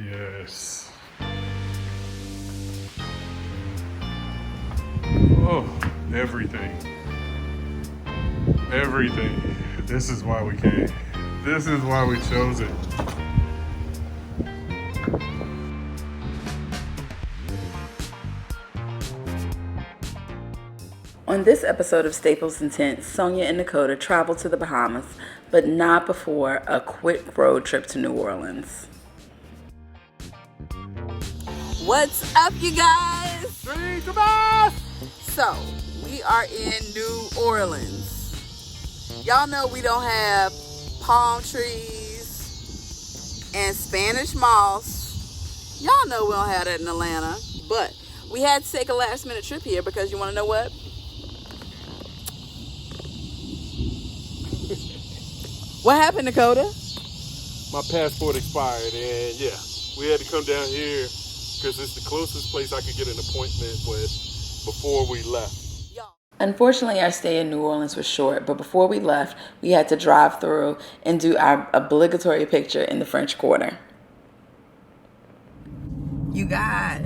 Yes. Oh, everything. Everything. This is why we came. This is why we chose it. On this episode of Staples and Tents, Sonya and Necota travel to the Bahamas, but not before a quick road trip to New Orleans. What's up, you guys? So, we are in New Orleans. Y'all know we don't have palm trees and Spanish moss. Y'all know we don't have that in Atlanta, but we had to take a last minute trip here because you want to know what? What happened, Necota? My passport expired, and yeah, we had to come down here because it's the closest place I could get an appointment with before we left. Unfortunately, our stay in New Orleans was short, but before we left, we had to drive through and do our obligatory picture in the French Quarter. You guys,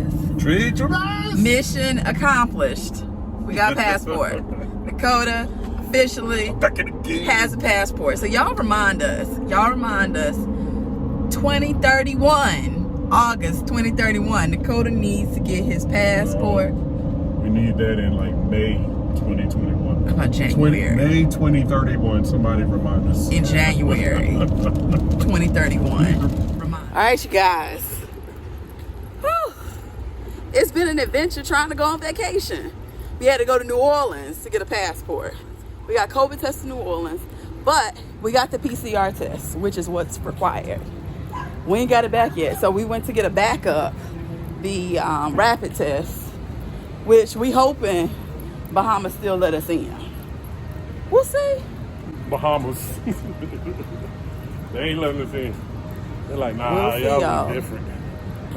mission accomplished. We got a passport. Necota officially has a passport. So y'all remind us, 2031, August 2031, Necota needs to get his passport. We need that in like May 2021. How about January? May 2031, somebody remind us. In January 2031. All right, you guys. Whew. It's been an adventure trying to go on vacation. We had to go to New Orleans to get a passport. We got COVID tests in New Orleans, but we got the PCR test, which is what's required. We ain't got it back yet, so we went to get a backup, the rapid test, which we hoping Bahamas still let us in. We'll see. Bahamas. They ain't letting us in. They're like, nah, We'll see, y'all y'all. look different.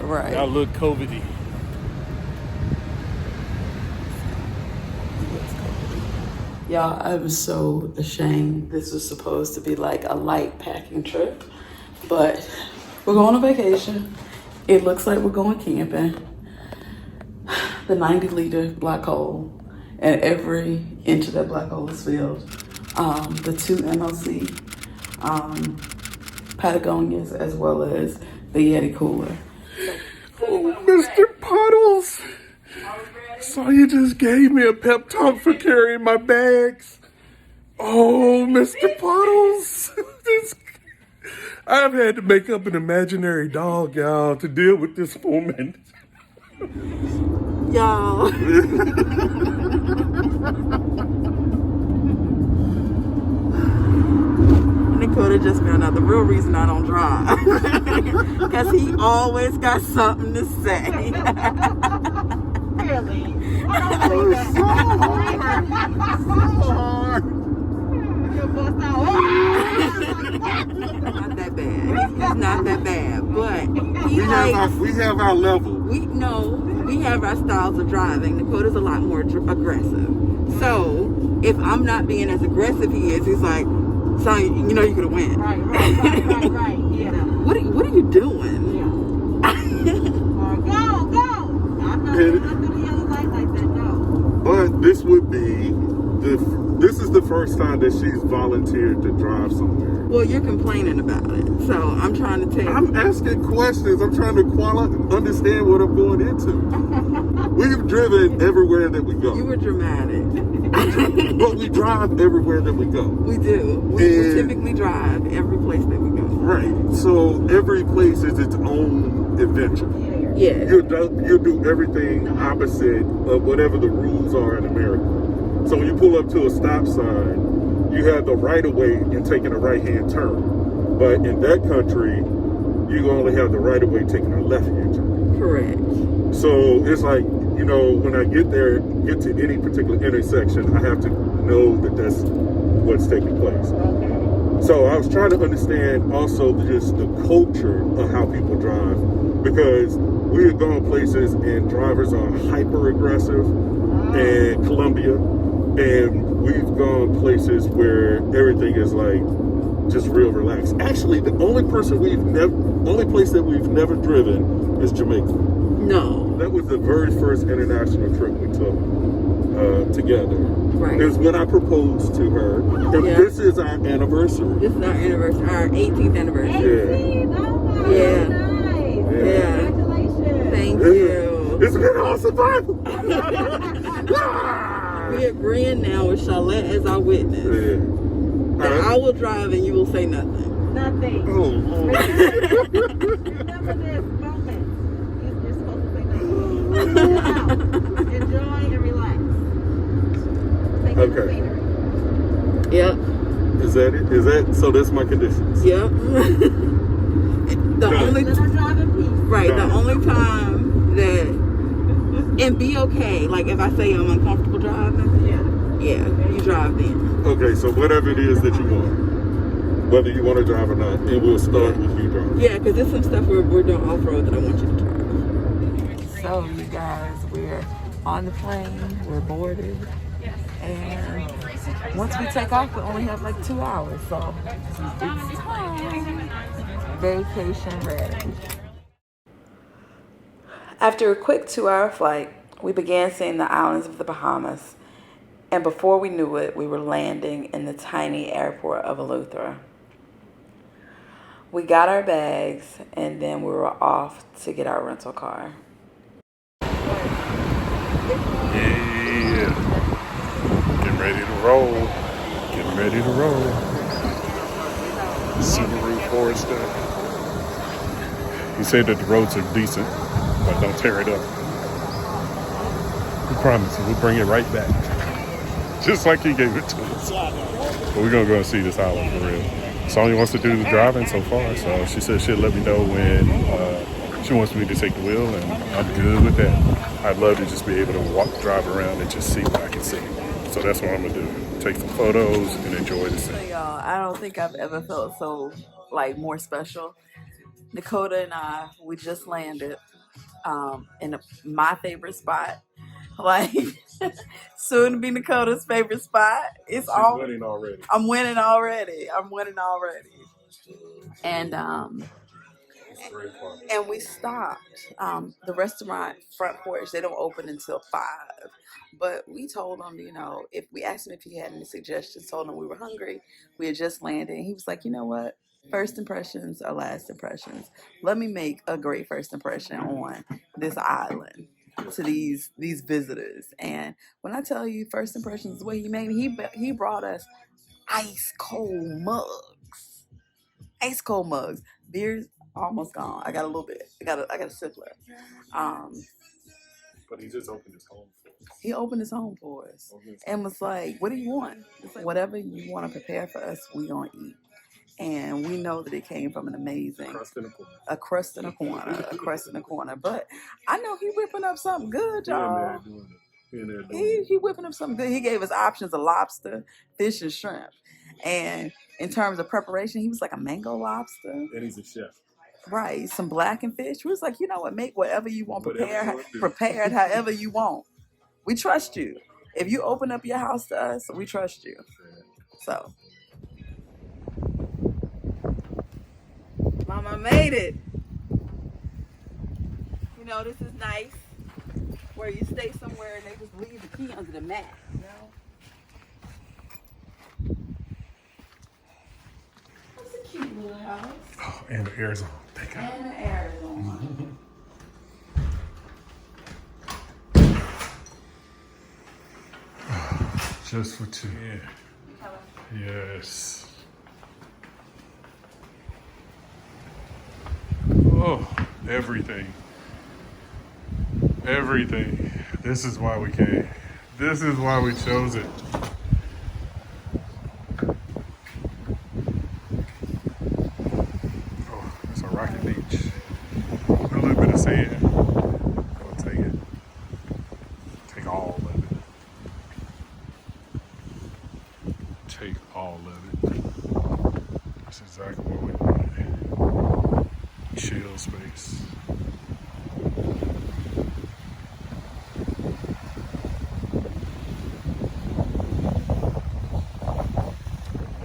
Right. Y'all look COVID-y. Y'all, I'm so ashamed. This was supposed to be like a light packing trip, but we're going on vacation. It looks like we're going camping. The 90-liter black hole, and every inch of that black hole is filled. The 2 MLC Patagonias, as well as the Yeti cooler. Oh, Mr. Puddles! Sonya just gave me a pep talk for carrying my bags. Oh, Mr. Puddles! I've had to make up an imaginary dog, y'all, to deal with this moment. Y'all. Necota just found out the real reason I don't drive. Because he always got something to say. Really? It's so hard. Not that bad. He's not that bad, but We have our level. we have our styles of driving. Dakota's a lot more aggressive. So if I'm not being as aggressive he is, he's like, so you know you could have went. Right. Yeah. What are you doing? Go. I'm not going to do the yellow light like that, no. But this is the first time that she's volunteered to drive somewhere. Well, you're complaining about it, so I'm trying to tell you. I'm asking questions. I'm trying to understand what I'm going into. We've driven everywhere that we go. You were dramatic. But we drive everywhere that we go. We do. We typically drive every place that we go. Right. So every place is its own adventure. Yeah. You'll do everything opposite of whatever the rules are in America. So when you pull up to a stop sign, you have the right of way in taking a right-hand turn. But in that country, you only have the right of way taking a left-hand turn. Correct. So it's like, when I get to any particular intersection, I have to know that that's what's taking place. So I was trying to understand also just the culture of how people drive, because we have gone places and drivers are hyper aggressive in Colombia, and we've gone places where everything is like just real relaxed. Actually, the only place that we've never driven is Jamaica. No. That was the very first international trip we took together. Right. It was when I proposed to her. And this is our anniversary. This is our anniversary, our 18th anniversary. 18. Oh my Yeah. nice. Yeah. Congratulations. Thank you. It's been awesome. We're agreeing now with Charlotte as our witness. Yeah. That I will drive and you will say nothing. Nothing. Oh, Lord. Remember this moment. You're supposed to say nothing. Enjoy and relax. Take in the scenery. Yep. Is that it? So that's my conditions. Yep. The only Let her drive in peace. right, the only time that and be okay. Like if I say I'm uncomfortable driving, yeah, you drive then. Okay, so whatever it is that you want, whether you want to drive or not, and we'll start with you driving. Yeah, because there's some stuff we're doing off road that I want you to drive. So you guys, we're on the plane, we're boarded, and once we take off, we only have like 2 hours, so it's time. Vacation ready. After a quick 2-hour flight, we began seeing the islands of the Bahamas, and before we knew it, we were landing in the tiny airport of Eleuthera. We got our bags, and then we were off to get our rental car. Yeah. Getting ready to roll. Getting ready to roll. Subaru Forester. He said that the roads are decent, but don't tear it up. We promise you, we'll bring it right back. Just like he gave it to us. But we're gonna go and see this island for real. Sonya wants to do the driving so far, so she said she'll let me know when she wants me to take the wheel, and I'm good with that. I'd love to just be able to drive around and just see what I can see. So that's what I'm gonna do. Take some photos and enjoy the scene. So y'all, I don't think I've ever felt so more special. Necota and I, we just landed in my favorite spot. Soon to be Necota's favorite spot. She's winning already. I'm winning already. And we stopped. The restaurant front porch, they don't open until 5. But we told him, if we asked him if he had any suggestions, told him we were hungry. We had just landed. And he was like, you know what? First impressions are last impressions. Let me make a great first impression on this island to these visitors. And when I tell you first impressions, the way he made me, he brought us ice cold mugs. Beer's almost gone. I got a little bit. I got a sip left. But he just opened his home for us. He opened his home for us and was like, what do you want? It's like, whatever you want to prepare for us, we gonna eat. And we know that it came from an amazing a crust in a corner. But I know he whipping up something good, y'all. He whipping up something good. He gave us options of lobster, fish, and shrimp. And in terms of preparation, he was like a mango lobster. And he's a chef. Right, some blackened fish. We was like, you know what, make whatever you want, prepare it however you want. We trust you. If you open up your house to us, we trust you. So. Mama made it. This is nice. Where you stay somewhere and they just leave the key under the mat, That's a cute little house. Oh, and the air's on. Thank God. And the air is on. Just for two. Yeah. Yes. Oh, everything. This is why we came. This is why we chose it. Oh, it's a rocky beach. A little bit of sand. I'll take it. Take all of it. Take all of it. That's exactly what we wanted. Chill space.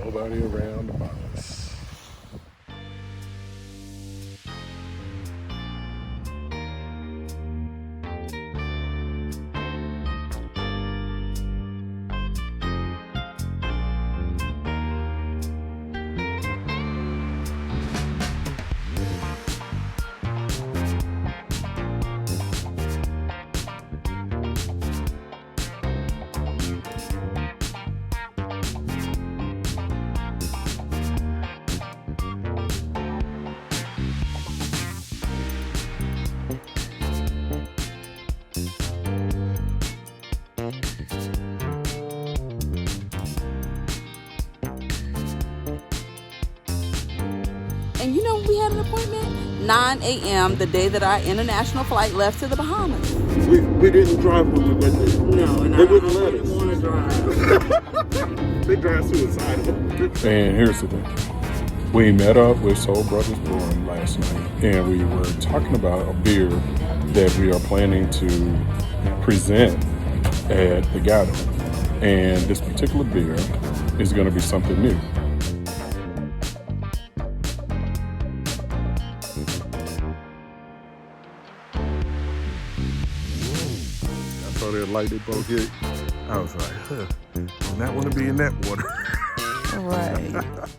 Nobody around about us. And you know when we had an appointment? 9 a.m. the day that our international flight left to the Bahamas. We didn't drive when we went there. No, and They I wouldn't let wouldn't us. want to drive. They drive suicidal. And here's the thing. We met up with Soul Brothers Brewing last night, and we were talking about a beer that we are planning to present at the gathering. And this particular beer is going to be something new. I saw that light they both hit. I was like, huh, I do not want to be in that water. Right.